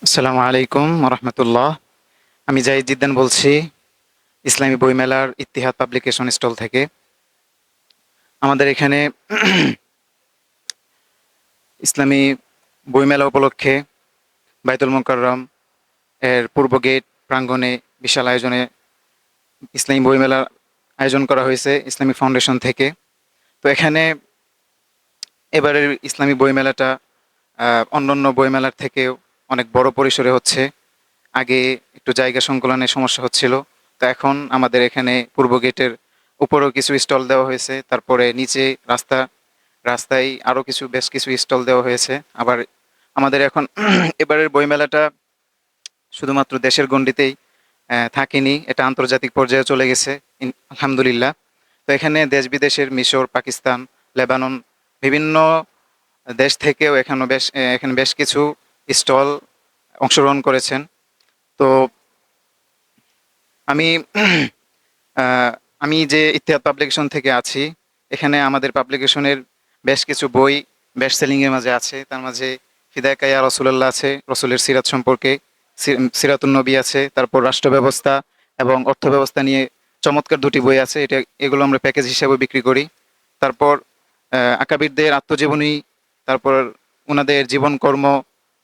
আসসালামু আলাইকুম রহমতুল্লাহ। আমি জাহিদ জিদ্দান বলছি ইসলামী বইমেলার ইত্তিহাদ পাবলিকেশন স্টল থেকে। আমাদের এখানে ইসলামী বইমেলা উপলক্ষে বাইতুল মোকাররম এর পূর্ব গেট প্রাঙ্গণে বিশাল আয়োজনে ইসলামী বইমেলার আয়োজন করা হয়েছে ইসলামিক ফাউন্ডেশন থেকে। তো এখানে এবারের ইসলামী বইমেলাটা অন্যান্য বইমেলার থেকেও অনেক বড় পরিসরে হচ্ছে। আগে একটু জায়গা সংকুলানের সমস্যা হচ্ছিল, তো এখন আমাদের এখানে পূর্ব গেটের উপরেও কিছু স্টল দেওয়া হয়েছে, তারপরে নিচে রাস্তায় আরও বেশ কিছু স্টল দেওয়া হয়েছে। আবার আমাদের এখন এবারের বইমেলাটা শুধুমাত্র দেশের গণ্ডিতেই থাকেনি, এটা আন্তর্জাতিক পর্যায়ে চলে গেছে আলহামদুলিল্লাহ। তো এখানে দেশ বিদেশের মিশর, পাকিস্তান, লেবানন, বিভিন্ন দেশ থেকেও এখানে বেশ কিছু স্টল অংশগ্রহণ করেছেন। তো আমি আহ, আমি যে ইতিহাদ পাবলিকেশন থেকে আছি, এখানে আমাদের পাবলিকেশনের বেশ কিছু বই বেস্ট সেলিং এর মাঝে আছে। তার মাঝে হিদায়াকায়া রসুল্লাহ আছে, রসুলের সিরাত সম্পর্কে, সিরাতুন নবী আছে, তারপর রাষ্ট্র ব্যবস্থা এবং অর্থ ব্যবস্থা নিয়ে চমৎকার দুটি বই আছে। এগুলো আমরা প্যাকেজ হিসেবে বিক্রি করি। তারপর আকাবিরদের আত্মজীবনী, তারপর ওনাদের জীবন কর্ম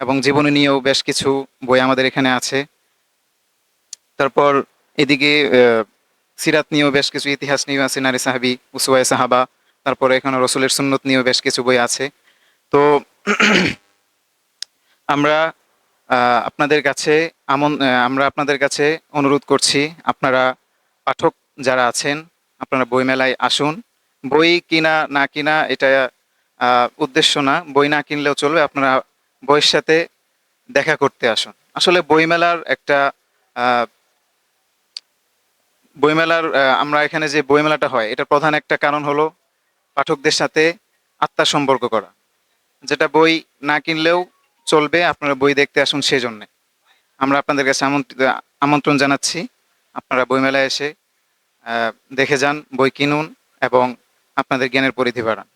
এবং জীবনী নিয়েও বেশ কিছু বই আমাদের এখানে আছে। তারপর এদিকে সিরাত নিয়েও বেশ কিছু, ইতিহাস নিয়েও আছে, নারী সাহাবী, উসওয়ায়ে সাহাবা, তারপরে এখানে রসুলের সুন্নত নিয়েও বেশ কিছু বই আছে। তো আমরা আপনাদের কাছে আমরা আপনাদের কাছে অনুরোধ করছি, আপনারা পাঠক যারা আছেন, আপনারা বইমেলায় আসুন। বই কিনা না কিনা এটা উদ্দেশ্য না, বই না কিনলেও চলবে, আপনারা বইয়ের সাথে দেখা করতে আসুন। আসলে বইমেলার একটা আহ, আমরা এখানে যে বইমেলাটা হয়, এটার প্রধান একটা কারণ হলো পাঠকদের সাথে আত্মার সম্পর্ক করা। যেটা বই না কিনলেও চলবে, আপনারা বই দেখতে আসুন, সেজন্য আমরা আপনাদের কাছে আমন্ত্রণ জানাচ্ছি। আপনারা বইমেলায় এসে দেখে যান, বই কিনুন এবং আপনাদের জ্ঞানের পরিধি বাড়ান।